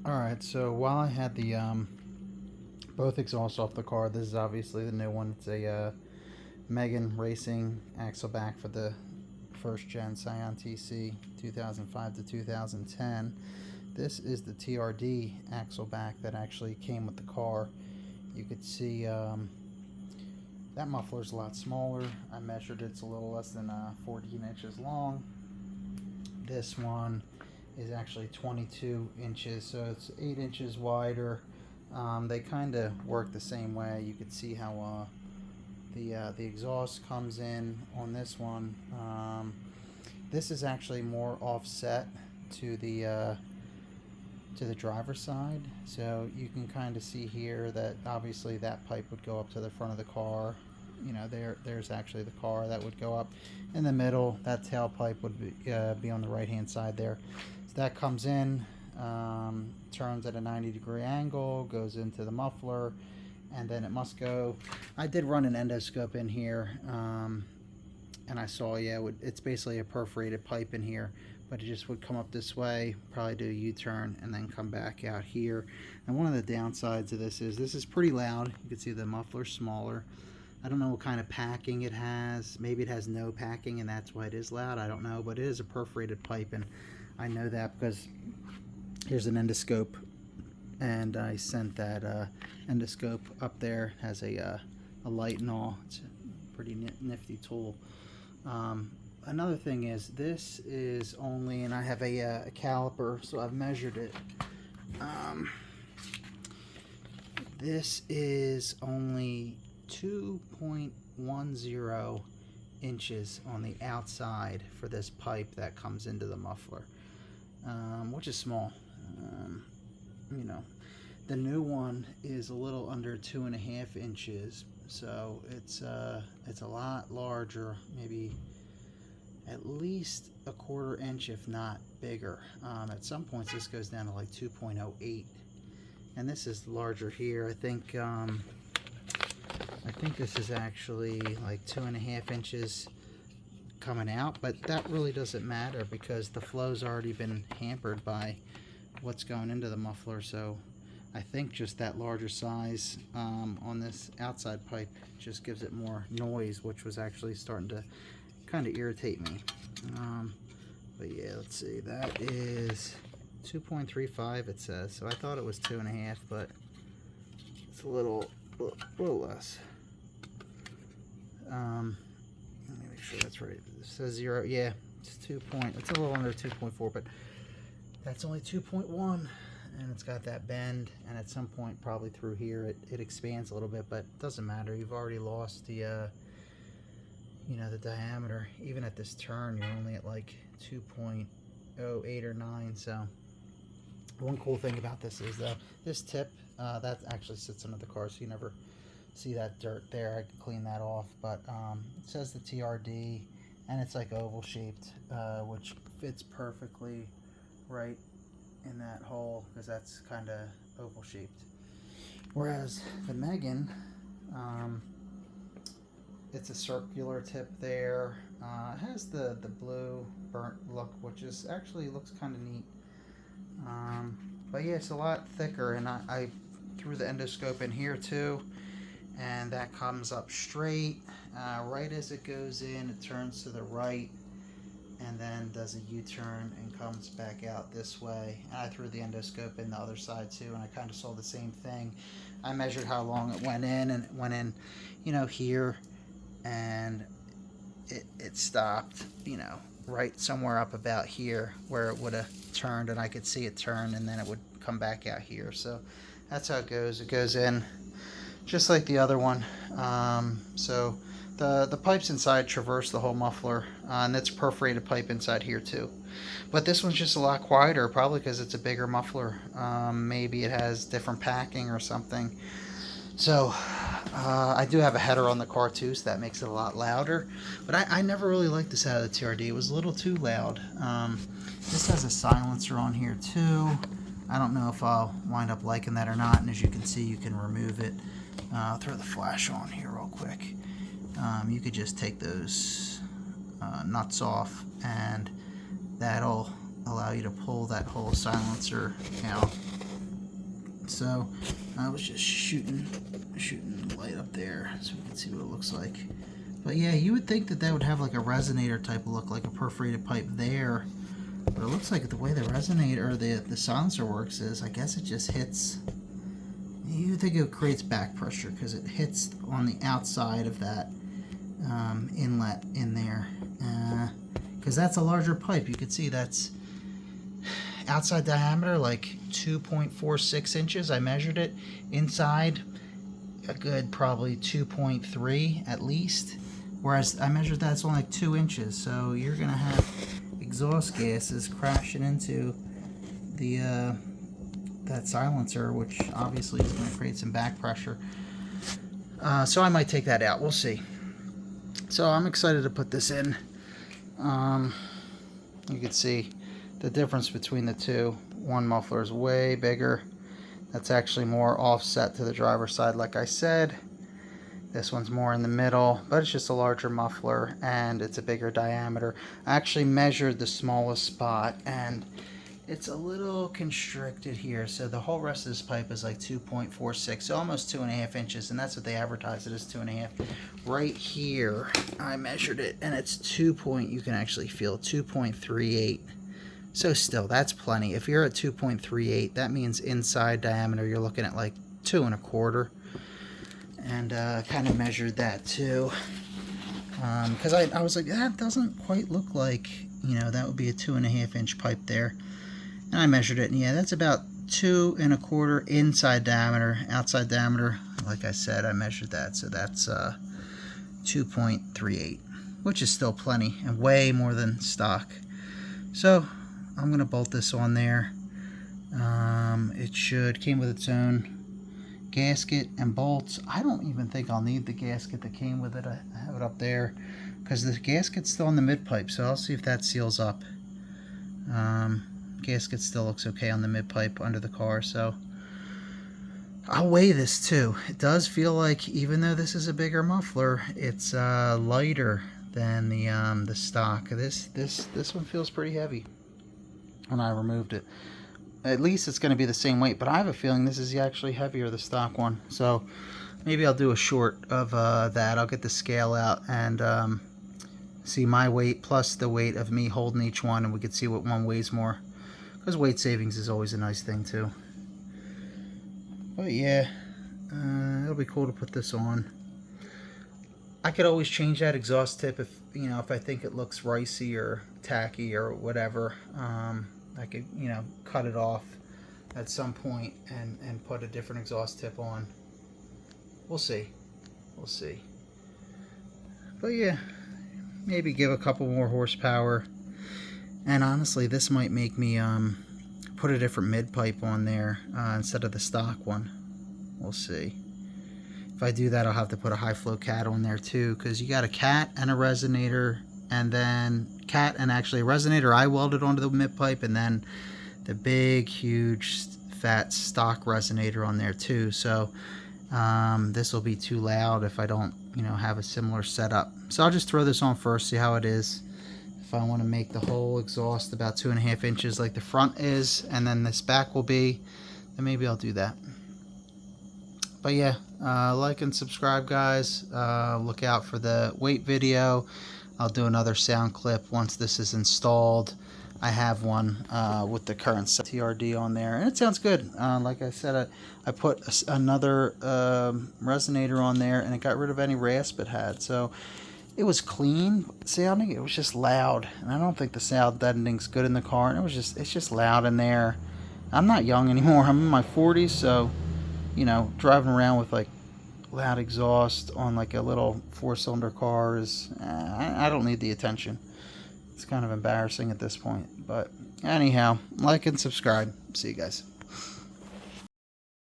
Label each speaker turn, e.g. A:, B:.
A: Alright, so while I had the both exhausts off the car, this is obviously the new one. It's a Megan Racing axleback for the first gen Scion TC 2005 to 2010. This is the TRD axleback that actually came with the car. You could see that muffler's a lot smaller. I measured it's a little less than 14 inches long. This one is actually 22 inches, so it's 8 inches wider. They kind of work the same way. You could see how the exhaust comes in on this one. This is actually more offset to the driver's side, so you can kind of see here that obviously that pipe would go up to the front of the car. You know, there's actually the car that would go up in the middle. That tailpipe would be on the right hand side there. So that comes in, turns at a 90-degree angle, goes into the muffler, and then it must go. I did run an endoscope in here, and I saw, yeah, it's basically a perforated pipe in here, but it just would come up this way, probably do a U-turn, and then come back out here. And one of the downsides of this is pretty loud. You can see the muffler's smaller. I don't know what kind of packing it has. Maybe it has no packing and that's why it is loud. I don't know, but it is a perforated pipe, and I know that because here's an endoscope, and I sent that endoscope up there. It has a light and all. It's a pretty nifty tool. Another thing is, this is only, and I have a caliper, so I've measured it. This is only 2.10 inches on the outside for this pipe that comes into the muffler, which is small. You know, the new one is a little under 2.5 inches, so it's a lot larger, maybe at least a 1/4 inch, if not bigger. At some points this goes down to like 2.08, and this is larger here. I think this is actually like 2.5 inches coming out, but that really doesn't matter because the flow's already been hampered by what's going into the muffler. So I think just that larger size on this outside pipe just gives it more noise, which was actually starting to kind of irritate me. But yeah, let's see, that is 2.35 it says, so I thought it was 2.5, but it's a little less. Let me make sure that's right. It says 0. Yeah, it's it's a little under 2.4, but that's only 2.1, and it's got that bend, and at some point probably through here it expands a little bit, but it doesn't matter. You've already lost the the diameter. Even at this turn you're only at like 2.08 or 9. So one cool thing about this is this tip that actually sits under the car, so you never see that dirt there. I can clean that off, but it says the TRD, and it's like oval shaped, which fits perfectly right in that hole because that's kind of oval shaped. Whereas the Megan, it's a circular tip there. It has the blue burnt look, which is actually looks kind of neat. But yeah, it's a lot thicker, and I threw the endoscope in here too, and that comes up straight. Right as it goes in, it turns to the right and then does a U-turn and comes back out this way. And I threw the endoscope in the other side too, and I kind of saw the same thing. I measured how long it went in, and it went in, here, and it stopped, right somewhere up about here where it would have turned, and I could see it turn, and then it would come back out here. So that's how it goes. It goes in just like the other one. So the pipes inside traverse the whole muffler, and it's perforated pipe inside here too. But this one's just a lot quieter, probably because it's a bigger muffler. Maybe it has different packing or something. So I do have a header on the car too, so that makes it a lot louder. But I never really liked the sound of the TRD. It was a little too loud. This has a silencer on here too. I don't know if I'll wind up liking that or not. And as you can see, you can remove it. I'll throw the flash on here real quick. You could just take those nuts off, and that'll allow you to pull that whole silencer out. So I was just shooting the light up there so we can see what it looks like. But yeah, you would think that that would have like a resonator type of look, like a perforated pipe there. But it looks like the way the resonator, or the silencer works is, I guess it just hits. You think it creates back pressure because it hits on the outside of that inlet in there. Because that's a larger pipe. You can see that's outside diameter like 2.46 inches. I measured it. Inside a good probably 2.3 at least. Whereas I measured that's only like 2 inches. So you're going to have exhaust gases crashing into the that silencer, which obviously is going to create some back pressure. So I might take that out. We'll see. So I'm excited to put this in. You can see the difference between the two. One muffler is way bigger. That's actually more offset to the driver's side, like I said. This one's more in the middle, but it's just a larger muffler and it's a bigger diameter. I actually measured the smallest spot and it's a little constricted here. So the whole rest of this pipe is like 2.46, so almost 2.5 inches, and that's what they advertise it as, 2.5. Right here, I measured it and it's you can actually feel 2.38. So still, that's plenty. If you're at 2.38, that means inside diameter, you're looking at like 2.25. And kind of measured that too. Because I was like, that doesn't quite look like, you know, that would be a 2.5 inch pipe there. And I measured it, and yeah, that's about 2.25 inside diameter. Outside diameter, like I said, I measured that, so that's 2.38, which is still plenty and way more than stock. So I'm gonna bolt this on there. It came with its own gasket and bolts. I don't even think I'll need the gasket that came with it. I have it up there because the gasket's still in the mid pipe, so I'll see if that seals up. Gasket still looks okay on the mid pipe under the car, so I'll weigh this too. It does feel like, even though this is a bigger muffler, it's lighter than the stock. This one feels pretty heavy when I removed it. At least it's going to be the same weight, but I have a feeling this is actually heavier, the stock one. So maybe I'll do a short of that. I'll get the scale out and see my weight plus the weight of me holding each one, and we could see what one weighs more. Because weight savings is always a nice thing too. But yeah, it'll be cool to put this on. I could always change that exhaust tip if, you know, if I think it looks ricey or tacky or whatever. I could, you know, cut it off at some point and put a different exhaust tip on. We'll see. We'll see. But yeah, maybe give a couple more horsepower. And honestly, this might make me put a different mid pipe on there instead of the stock one. We'll see. If I do that, I'll have to put a high flow cat on there too, because you got a cat and a resonator, and then cat and actually a resonator I welded onto the mid pipe, and then the big huge fat stock resonator on there too. So this will be too loud if I don't, you know, have a similar setup. So I'll just throw this on first, see how it is. If I want to make the whole exhaust about 2.5 inches like the front is, and then this back will be, then maybe I'll do that. But yeah, like and subscribe, guys. Look out for the weight video. I'll do another sound clip once this is installed. I have one with the current TRD on there, and it sounds good. Like I said, I put another resonator on there, and it got rid of any rasp it had. So it was clean sounding. It was just loud, and I don't think the sound deadening's good in the car. And it's just loud in there. I'm not young anymore. I'm in my 40s, so you know, driving around with like loud exhaust on like a little 4-cylinder car is I don't need the attention. It's kind of embarrassing at this point. But anyhow, like and subscribe. See you guys.